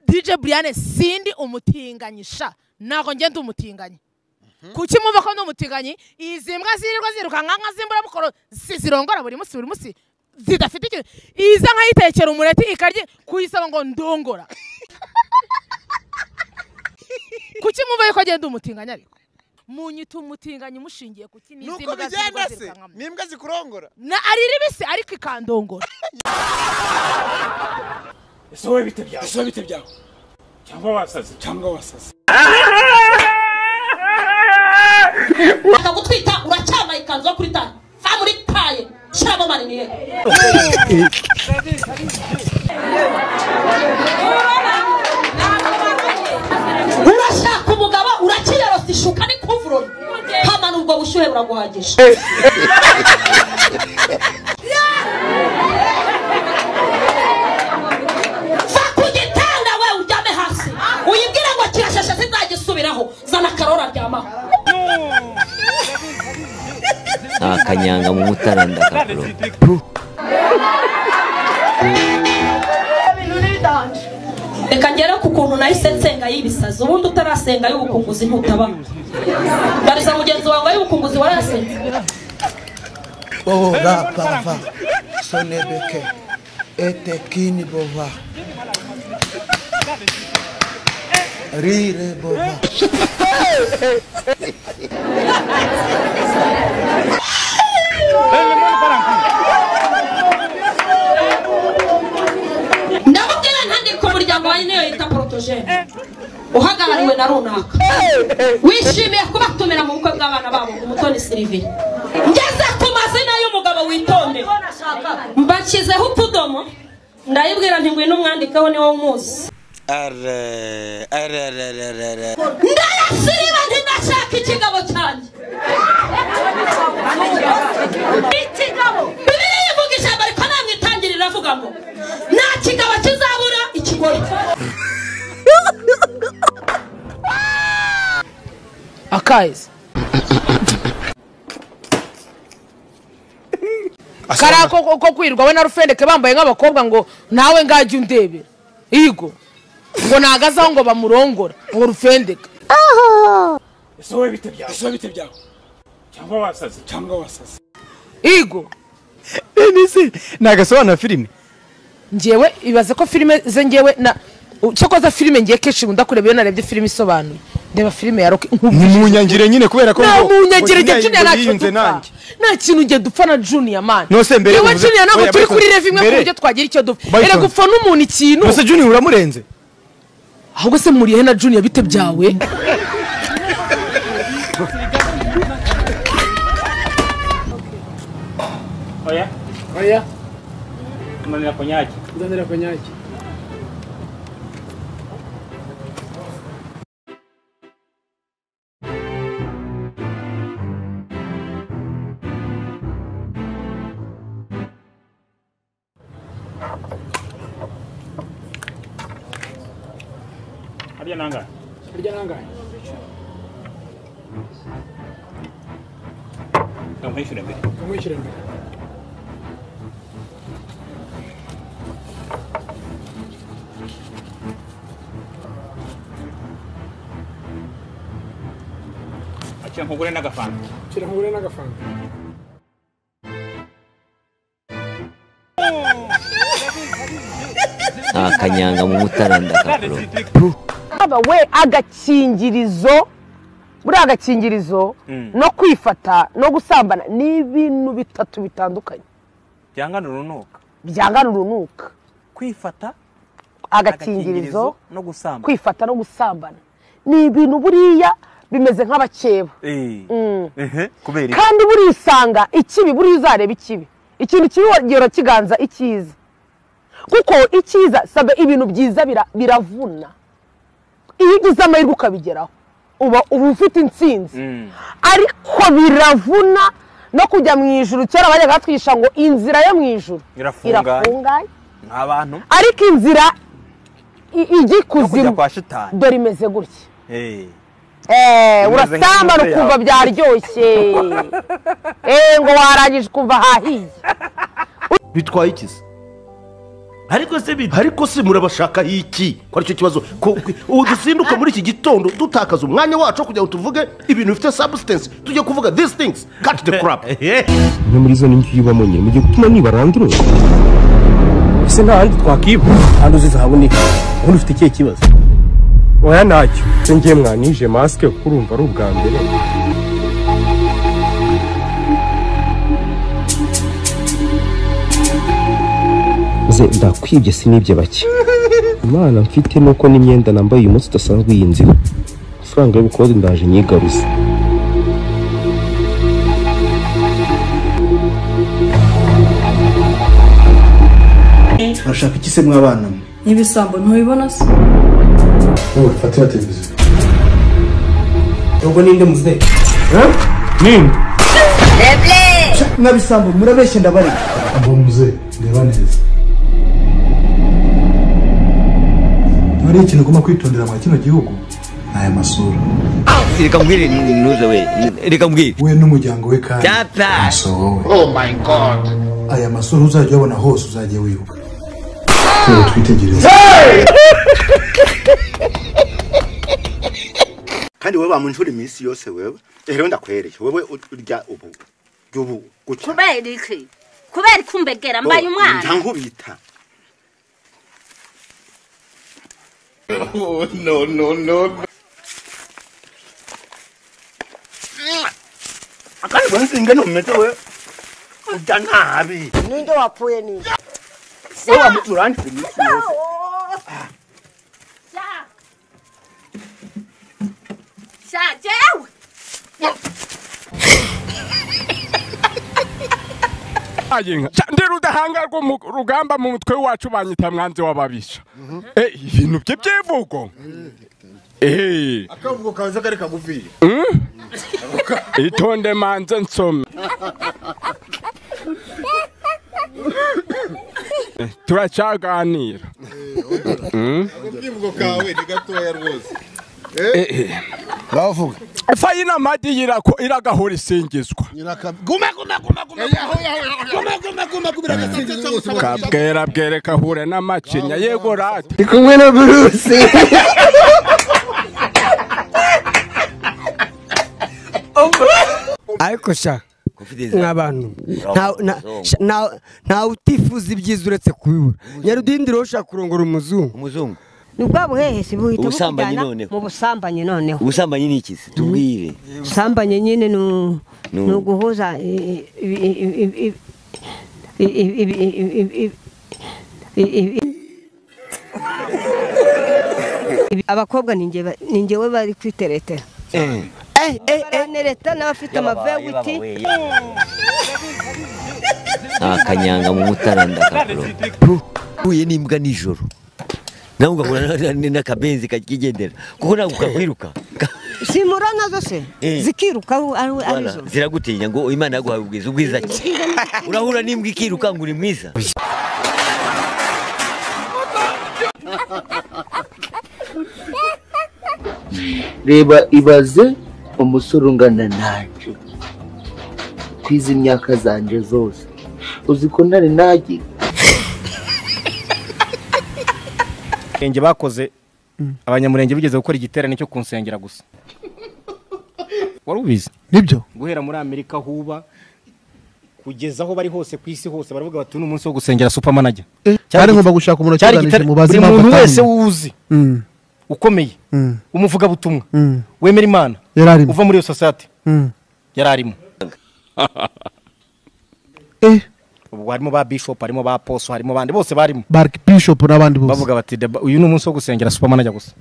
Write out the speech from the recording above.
DJ Brian sindi umutinganyisha nako ngende umutinganyi kuki muva ko ndumutinganyi izimbwa zirirwa ziruka nka zimbura mukoro zirongora buri musi zidafite ikintu iza nkayitekera umureti ikarye kuyisaba ngo ndongora kuki muva yuko agenda umutinganya ariko munyita umutinganyi mushingiye kuki n'izimbwa ziruka n'imbwa zikurongora na ari ribisi ariko ikandongora Esowe bite byawe cyangwa wasaze akagutwita uracyama ikanzu yo kuri taye fa muri taye shiramo maniniye urashaka umugabo urakiyarose ishuka ni kuvuroni hama nubwo bushyuhe buraguhagisha uyibwira ngo kirashasha sinzagisubiraho zana karora ryamaho akanyanga mu mutaranda kakuro reka ngera ku kuntu nahise nsenga y'ibisazi ubundi utarasenga y'ubukunguzi ntutabaho bariza mugenzi wawe y'ubukunguzi warasenze oh rapava sonebeke etekini bova rire bova ndamubwira ntandiko umuryango wa niyo yita protogene uhagarariwe na runaka wishimiye kubatumira mu bukwe bw'abana babo umutoni Sylvie ngeze ku mazina y'umugabo witonde mbakizeho utudomo ndayibwira nti ngwino umwandikeho niwo umuzi ndayasiriba ndashaka ikigabo cyanjye ikigabo Bibiliya ivuga ijambo ariko namwitangirira avuga ngo nta kigabo kizabura ikigore akazi karako ko kwirwa we na Rufendeke bambaye nk'abakobwa ngo nawe ngajye undebera igo ngo nagazaho ngo bamurongora ngo Rufendeke Esowe bite byawe cyangwa wasaze igo nisi nagasobanura filime njewe ibaze ko filime ze njewe na cyakoza filime ngiye keshi ndakureba iyo narebye filime isobanuye ndeba filime ya Rock nkumunyangire nyine kubera ko ngo munyangire Junior nta kintu ngiye dupfa na Junior man nose mbere yewe Junior ntabwo turi kuri rev imwe ku buryo twagira icyo dupfa era gupfa n'umuntu ikintu nose Junior uramurenze ahubwo se muriye na Junior bite byawe oya Ndanira konyaki Harya nangahe Kamwishyure mbere Akira nkugure n'agafanta akanyanga mu mutaranda kakuro aba we agakingirizo buri agakingirizo no kwifata no gusambana ni ibintu bitatu bitandukanye byangana urunuka kwifata agakingirizo kwifata no gusambana ni ibintu buriya bimeze nk'abakeba kubera kandi burisanga ikibi buri uzareba ikibi ikintu kibi wagera kiganza ikiza kuko ikiza sabe ibintu byiza biravuna iyo ugize amahirwe ukabigeraho uba ufite intsinzi ariko biravuna no kujya mu ijuru cyera bajyaga batwisha ngo inzira yo mu ijuru irafunganye abantu ariko inzira igikuzimu dore imeze gutya urasambana ukumva byaryoshye ngo warangije ukumva hahiye bitwaye ikizi ariko se murabashaka iki ko aricyo kibazo ubu dusinduka muri iki gitondo dutakaza umwanya wacu kugira ngo tuvuge ibintu bifite substance tujye kuvuga these things cut the crap no muri zo n'icyo yubamo nyine mugiye gutuma nibarandura ese nta handi twakiba handi uzizahaboneka ubundi ufite ikihe kibazo oya ntacyo se ngiye mwanije masike kurumva ari ubwa mbere ndakwibye sinibye bake imana mfite nuko n'imyenda nambaye uyu munsi udasanzwe iyi nzira amafaranga y'ubukode ndaje nyigaruza urashaka iki se mwabana mwe n'ibisambo ntubibona se wowe fatira televiziyo ubwo ninde muze ninde mwabisambo murabeshye ndabareka abo muze ndeba neza hari ikintu ugomba kwitondera mu kino gihugu ni aya masura reka mbwire nuze we reka mbwire we n'umuryango we kandi wowe oh my god aya masura uzajya ubona hose uzajya wibuka twitegereze kandi wowe bamunjura iminsi yose wewe rero ndakwereye wewe urya ubu guca kubera kumbegera mbaye umwana ntankubita oh no akari wansinga no mete we udanabi ninde wapfuye ni wewe amuturanje iminsi yose jewe ndi rudahangarwa mu rugamba mu mutwe wacu banyita mwanzi w'ababisha ibintu bye byivugo akavugo kaza kare kagufiye itonde manze nsome turacaganira akavugo kawe ni gatoya rwose bavuga fayina madi iragahora isingizwa kabwera bwereka hure n'amacinya yego rati ndi kumwe na Bruce ariko sha nk'abantu nta utifuza ibyiza uretse kubibura nyarudindiro ushaka kurongora umuzungu ni bwa buhehe si buhita bukujyana mu busambanyi noneho ubusambanyi ni iki se tubwire ubusambanyi nyine ni uguhuza abakobwa ni njyewe bari kwiteretera nereta n'abafite amavewiti akanyanga mu mutara ndakapro uye n'imbwa nijoro nawe ugahura n'akabenzi kakigendera kuko nawe ukakwiruka simura nazo se zikiruka arizo ziragutinya ngo imana yaguhaye ubwiza ki urahura n'imbwa ikiruka ngo uri mwiza reba ibaze umusore ungana nanje kwiza imyaka zanje zose uzi ko nari nagiye Enge bakoze abanyamurenge bigeze gukora igiterane cyo kunsengera gusa wari ubizi nibyo guhera muri Amerika huba kugeza aho bari hose ku isi hose baravuga bati n'umunsi wo gusengera supermanager cyari ngomba gushaka umuntu cyaganije mu bazima umuntu wese wuzi ukomeye umuvuga butumwa wemera Imana uva muri iyo society yararimo ubwo harimo ba bishop harimo ba apostle harimo bandi bose barimo bishop n'abandi bose bavuga bati uyu ni umunsi wo gusengera supermanager gusa